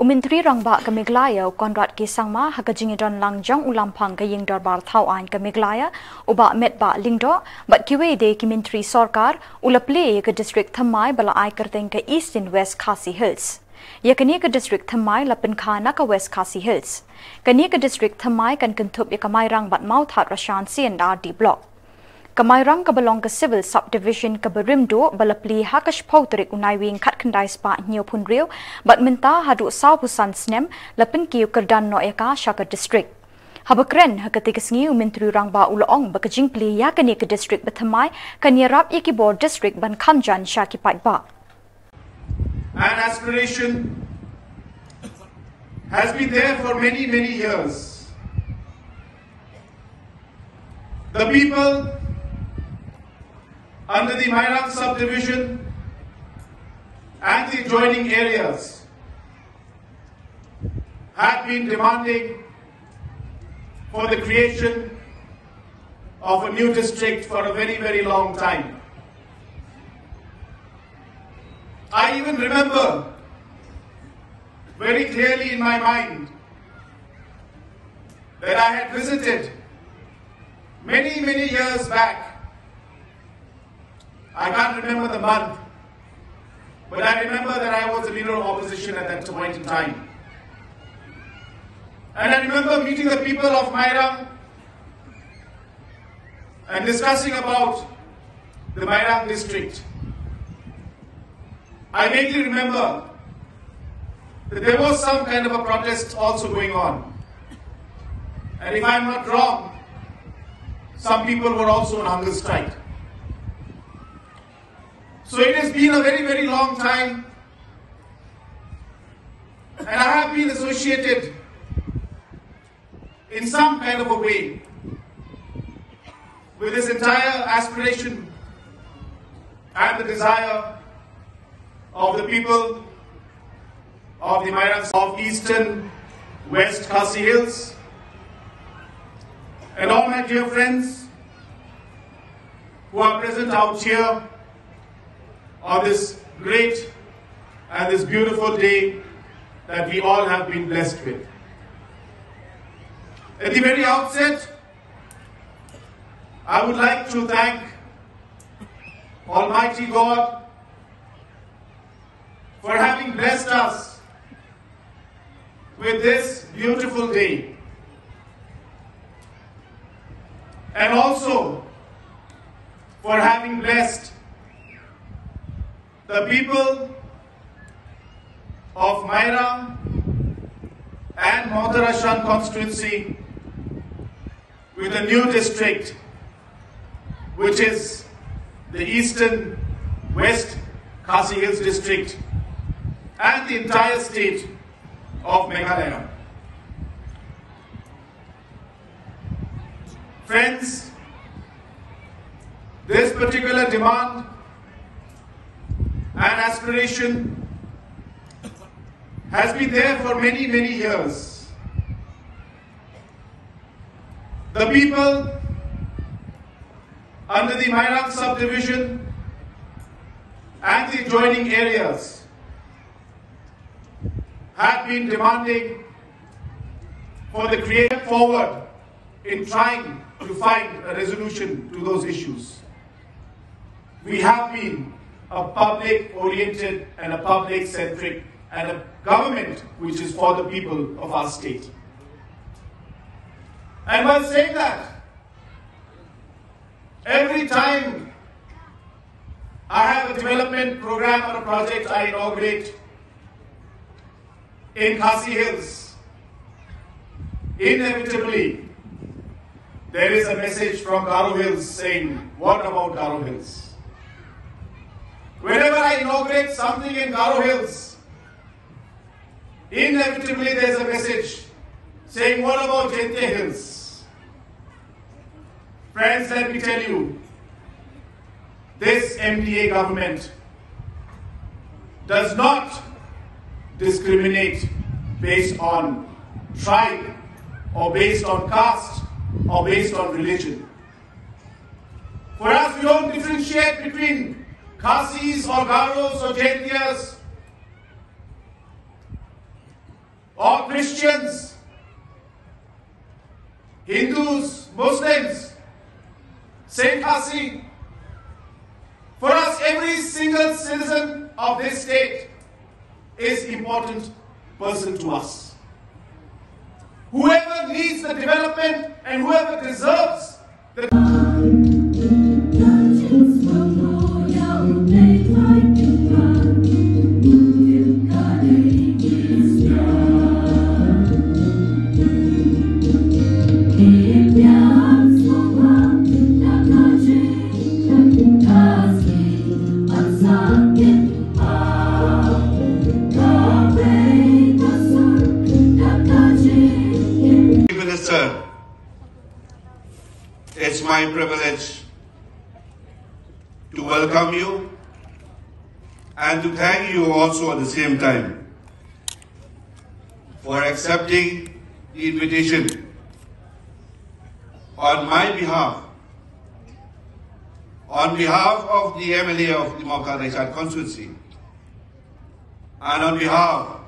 Umintri rangba ke Meglaya Konrad Kisangma hakajingidon langjang ulampang ke ying darbar thauan ke Meglaya uba metba lingdo bat kiwe de kimintri sarkar ulaple ke district Thamai bala ai kerteng ke East and West Khasi Hills. Yakani ke district Thamai lapin khana ke West Khasi Hills. Kani ke district Thamai kan kentup yakamai rang bat mau that rashan CNRD block. Kamairang kabalong ke civil subdivision ke Berimdo balapli hakash pautrik unaiwing kat kendai spa nyopun riu bat minta hadu sau pusan snem lapin kiu kerdan no eka shaka district. Habakren hakatikasngi umintri rangba ulong bakajing pli yakani ke district Bethamai kanyarap yakibor district ban Khamjan shaki paitba. An aspiration has been there for many years. The people under the Mairang subdivision and the adjoining areas had been demanding for the creation of a new district for a very long time. I even remember very clearly in my mind that I had visited many years back. I can't remember the month, but I remember that I was a leader of opposition at that point in time. And I remember meeting the people of Mairang and discussing about the Mairang district. I vaguely remember that there was some kind of a protest also going on. And if I'm not wrong, some people were also on hunger strike. So it has been a very long time, and I have been associated in some kind of a way with this entire aspiration and the desire of the people of the Mairang of Eastern West Khasi Hills, and all my dear friends who are present out here on this great and this beautiful day that we all have been blessed with. At the very outset, I would like to thank Almighty God for having blessed us with this beautiful day, and also for having blessed the people of Mairang and Mautarashan constituency with a new district, which is the Eastern West Khasi Hills district and the entire state of Meghalaya. Friends, this particular demand and aspiration has been there for many years. The people under the Mairang subdivision and the adjoining areas had been demanding for the creation forward in trying to find a resolution to those issues. We have been a public-oriented and a public-centric and a government which is for the people of our state. And while saying that, every time I have a development program or a project I inaugurate in Khasi Hills, inevitably there is a message from Garo Hills saying, what about Garo Hills? Whenever I inaugurate something in Garo Hills, inevitably there is a message saying, what about Jaintia Hills? Friends, let me tell you, this MDA government does not discriminate based on tribe or based on caste or based on religion. For us, we don't differentiate between Khasis or Garos or Jaintias. or Christians, Hindus, Muslims, Sheikh Hasina. For us, every single citizen of this state is an important person to us. Whoever needs the development and whoever deserves the Minister, it's my privilege to welcome you and to thank you also at the same time for accepting the invitation on my behalf, on behalf of the MLA of the Mauka Raishat constituency, and on behalf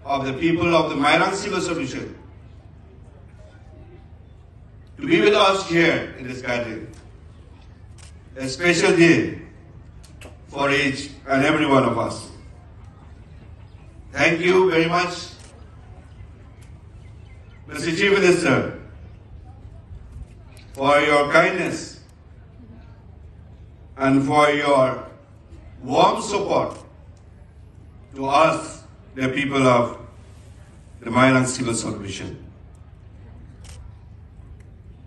of the people of the Mairang Civil Solution, to be with us here in this gathering. A special day for each and every one of us. Thank you very much, Mr. Chief Minister, for your kindness and for your warm support to us, the people of the Mairang Civil Solution.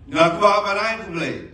Nakwa Banain Kublai.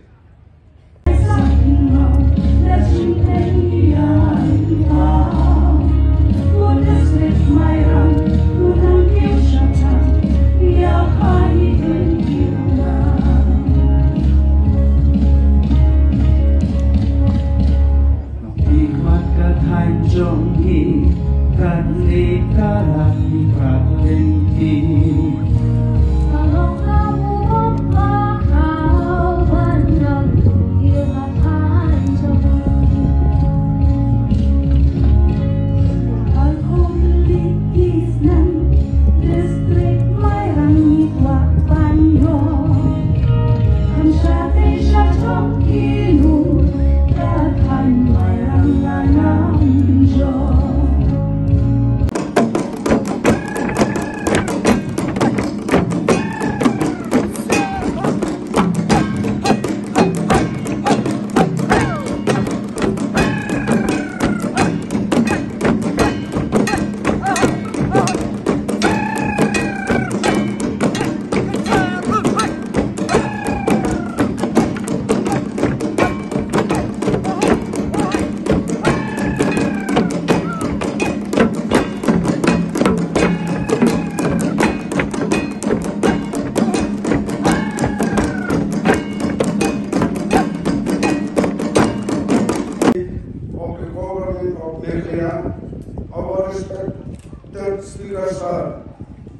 Our respected Speaker Sir,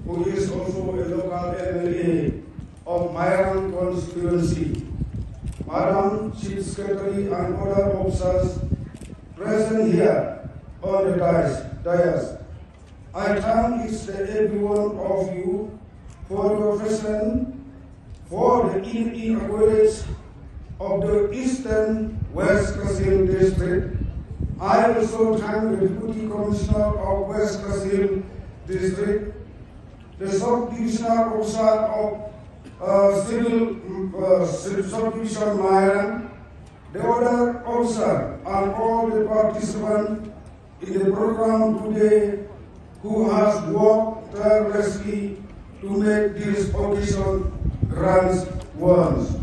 who is also a local MLA of Mairang constituency, Madam Chief Secretary and other officers present here on the dais. I thank each and every one of you for your presence for the inauguration of the Eastern West Kasim District. I also thank the Deputy Commissioner of West Kasim District, the Sub-Divisional Officer of Civil Subdivision Mairang, the other officer, and all the participants in the program today who has worked tirelessly to make this occasion grand ones.